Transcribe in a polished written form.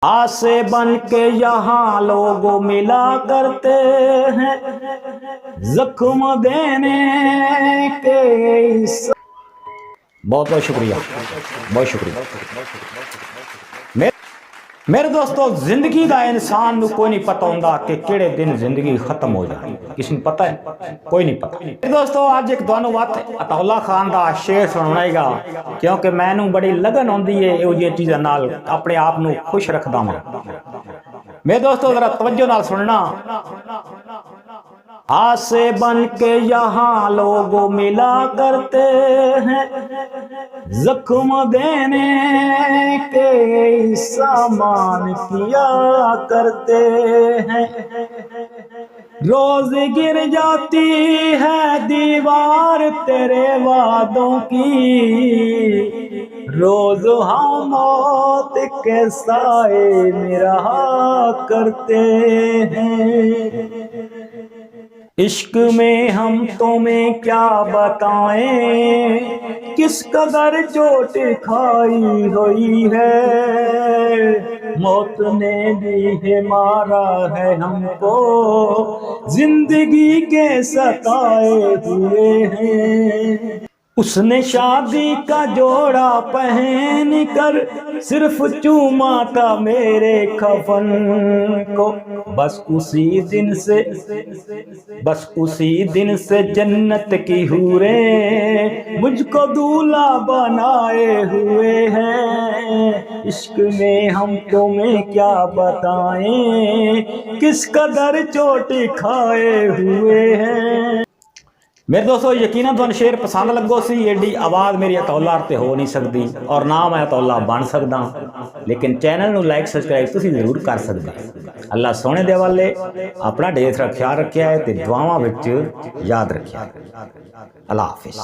آسے بن کے یہاں لوگ ملا کرتے ہیں زخم دینے کے بہت بہت شکریہ، بہت شکریہ۔ میرے دوستو، زندگی دا انسان نو کوئی نہیں پتہ ہوندا کہ کیڑے دن زندگی ختم ہو جائے، کسی نے پتہ ہے؟ کوئی نہیں پتہ۔ میرے دوستو، آج ایک دوانو وقت عطا اللہ خان دا شعر سنائے گا، کیونکہ میں نو بڑی لگن ہوندی ہے یہ چیزاں نال اپنے آپ نو خوش رکھدا ہوں۔ میرے دوستو ذرا توجہ نال سننا۔ آسے بن کے یہاں لوگ ملا کرتے ہیں زخم دینے کے سامان کیا کرتے ہیں، روز گر جاتی ہے دیوار تیرے وعدوں کی، روز ہم موت کے سائے میں رہا کرتے ہیں۔ عشق میں ہم تمہیں کیا بتائیں کس قدر چوٹ کھائی ہوئی ہے، موت نے بھی مارا ہے ہم کو، زندگی کے ستائے ہوئے ہیں۔ اس نے شادی کا جوڑا پہن کر صرف چوما تھا میرے کفن کو، بس اسی دن سے جنت کی حوریں مجھ کو دولہا بنائے ہوئے ہیں۔ عشق میں ہم تمہیں کیا بتائیں کس قدر چوٹ کھائے ہوئے ہیں۔ میرے دوستو، یقیناً تو شعر پسند لگو سی، ایڈی آواز میری عطا اللہ تے ہو نہیں سکتی اور نہ میں عطا اللہ بن سکدا، لیکن چینل نو لائک سبسکرائب تسی ضرور کر سکتے۔ اللہ سونے دے والے اپنا ڈھیر سارا خیال رکھیا ہے تے دعاواں وچ یاد رکھیا۔ اللہ حافظ۔